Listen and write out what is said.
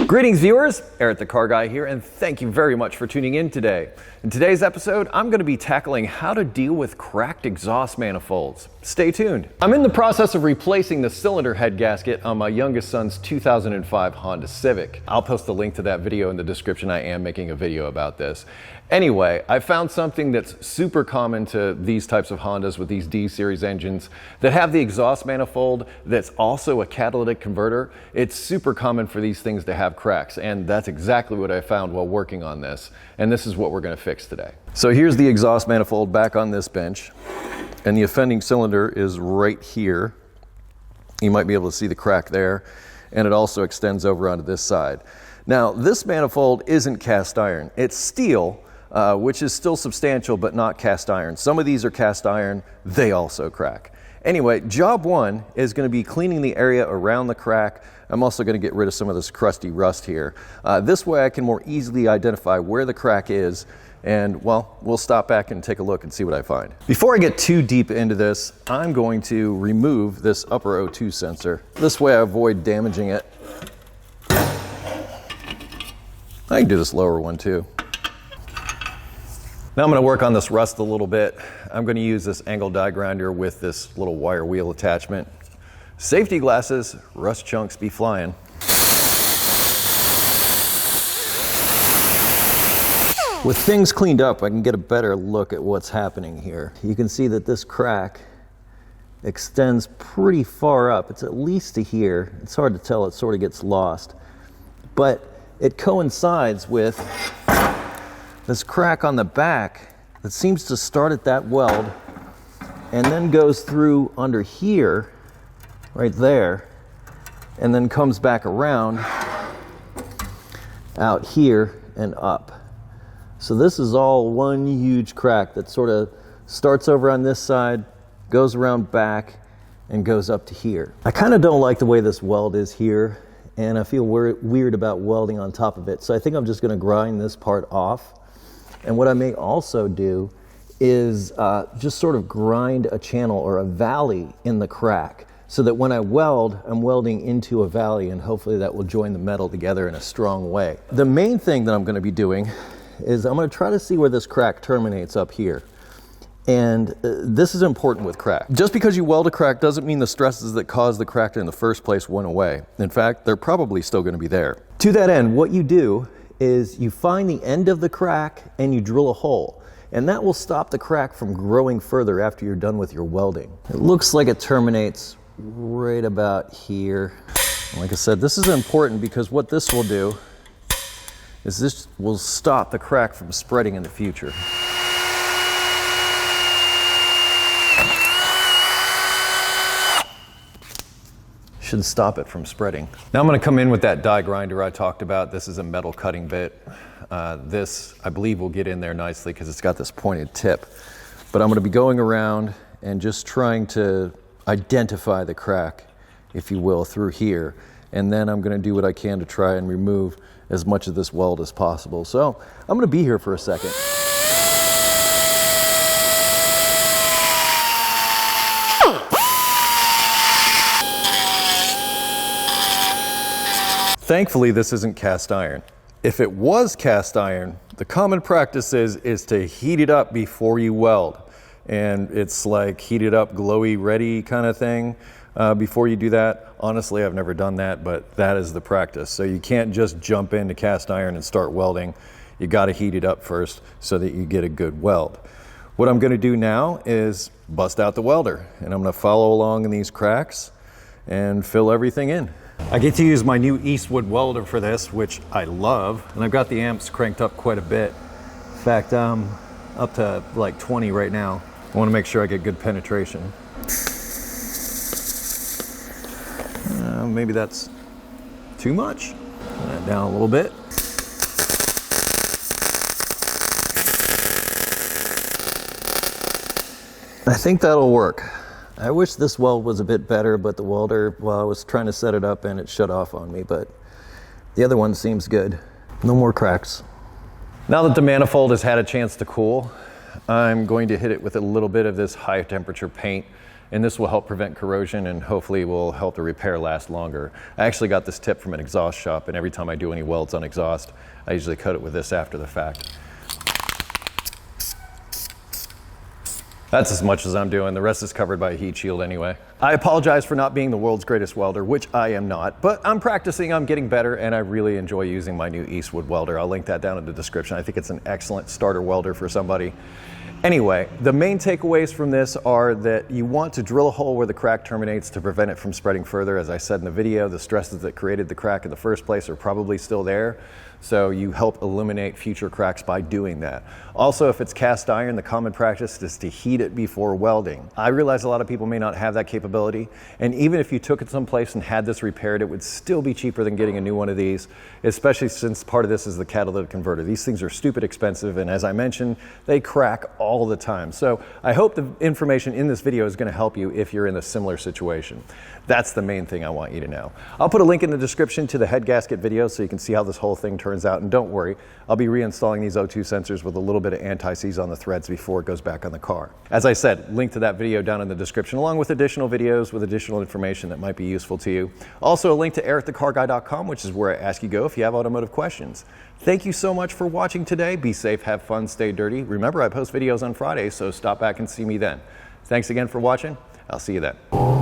Greetings viewers, Eric the Car Guy here, and thank you very much for tuning in today. In today's episode, I'm going to be tackling how to deal with cracked exhaust manifolds. Stay tuned. I'm in the process of replacing the cylinder head gasket on my youngest son's 2005 Honda Civic. I'll post a link to that video in the description. I am making a video about this. Anyway, I found something that's super common to these types of Hondas with these D-series engines that have the exhaust manifold that's also a catalytic converter. It's super common for these things to have cracks, and that's exactly what I found while working on this. And this is what we're going to fix today. So here's the exhaust manifold back on this bench, and the offending cylinder is right here. You might be able to see the crack there, and it also extends over onto this side. Now, this manifold isn't cast iron. It's steel, which is still substantial, but not cast iron. Some of these are cast iron. They also crack. Anyway, job one is going to be cleaning the area around the crack. I'm also going to get rid of some of this crusty rust here. This way I can more easily identify where the crack is, and well, we'll stop back and take a look and see what I find. Before I get too deep into this, I'm going to remove this upper O2 sensor. This way I avoid damaging it. I can do this lower one too. Now I'm going to work on this rust a little bit. I'm going to use this angle die grinder with this little wire wheel attachment. Safety glasses, rust chunks be flying. With things cleaned up, I can get a better look at what's happening here. You can see that this crack extends pretty far up. It's at least to here. It's hard to tell, it sort of gets lost. But it coincides with this crack on the back that seems to start at that weld and then goes through under here, right there, and then comes back around out here and up. So this is all one huge crack that sort of starts over on this side, goes around back, and goes up to here. I kind of don't like the way this weld is here, and I feel weird about welding on top of it. So I think I'm just going to grind this part off. And what I may also do is just sort of grind a channel or a valley in the crack so that when I weld, I'm welding into a valley, and hopefully that will join the metal together in a strong way. The main thing that I'm going to be doing is I'm going to try to see where this crack terminates up here. And this is important with crack. Just because you weld a crack doesn't mean the stresses that caused the crack in the first place went away. In fact, they're probably still going to be there. To that end, what you do is you find the end of the crack and you drill a hole. And that will stop the crack from growing further after you're done with your welding. It looks like it terminates right about here. Like I said, this is important because what this will do is this will stop the crack from spreading in the future. Should stop it from spreading. Now I'm going to come in with that die grinder I talked about. This is a metal cutting bit. This, I believe, will get in there nicely because it's got this pointed tip. But I'm going to be going around and just trying to identify the crack, if you will, through here. And then I'm going to do what I can to try and remove as much of this weld as possible. So I'm going to be here for a second. Thankfully, this isn't cast iron. If it was cast iron, the common practice is to heat it up before you weld. And it's like heat it up, glowy, ready kind of thing before you do that. Honestly, I've never done that, but that is the practice. So you can't just jump into cast iron and start welding. You got to heat it up first so that you get a good weld. What I'm going to do now is bust out the welder, and I'm going to follow along in these cracks and fill everything in. I get to use my new Eastwood welder for this, which I love, and I've got the amps cranked up quite a bit. In fact, I'm up to like 20 right now. I want to make sure I get good penetration. Maybe that's too much. Turn that down a little bit. I think that'll work. I wish this weld was a bit better, but the welder, well, I was trying to set it up and it shut off on me, but the other one seems good. No more cracks. Now that the manifold has had a chance to cool, I'm going to hit it with a little bit of this high temperature paint. and this will help prevent corrosion and hopefully will help the repair last longer. I actually got this tip from an exhaust shop, and every time I do any welds on exhaust, I usually coat it with this after the fact. That's as much as I'm doing. The rest is covered by a heat shield anyway. I apologize for not being the world's greatest welder, which I am not, but I'm practicing, I'm getting better, and I really enjoy using my new Eastwood welder. I'll link that down in the description. I think it's an excellent starter welder for somebody. Anyway, the main takeaways from this are that you want to drill a hole where the crack terminates to prevent it from spreading further. As I said in the video, the stresses that created the crack in the first place are probably still there. So you help eliminate future cracks by doing that. Also, if it's cast iron, the common practice is to heat it before welding. I realize a lot of people may not have that capability, and even if you took it someplace and had this repaired, it would still be cheaper than getting a new one of these, especially since part of this is the catalytic converter. These things are stupid expensive, and as I mentioned, they crack all the time. So I hope the information in this video is going to help you if you're in a similar situation. That's the main thing I want you to know. I'll put a link in the description to the head gasket video so you can see how this whole thing turns out. And don't worry, I'll be reinstalling these O2 sensors with a little bit of anti-seize on the threads before it goes back on the car. As I said, link to that video down in the description, along with additional videos with additional information that might be useful to you. Also, a link to EricTheCarGuy.com, which is where I ask you go if you have automotive questions. Thank you so much for watching today. Be safe, have fun, stay dirty. Remember, I post videos on Fridays, so stop back and see me then. Thanks again for watching. I'll see you then.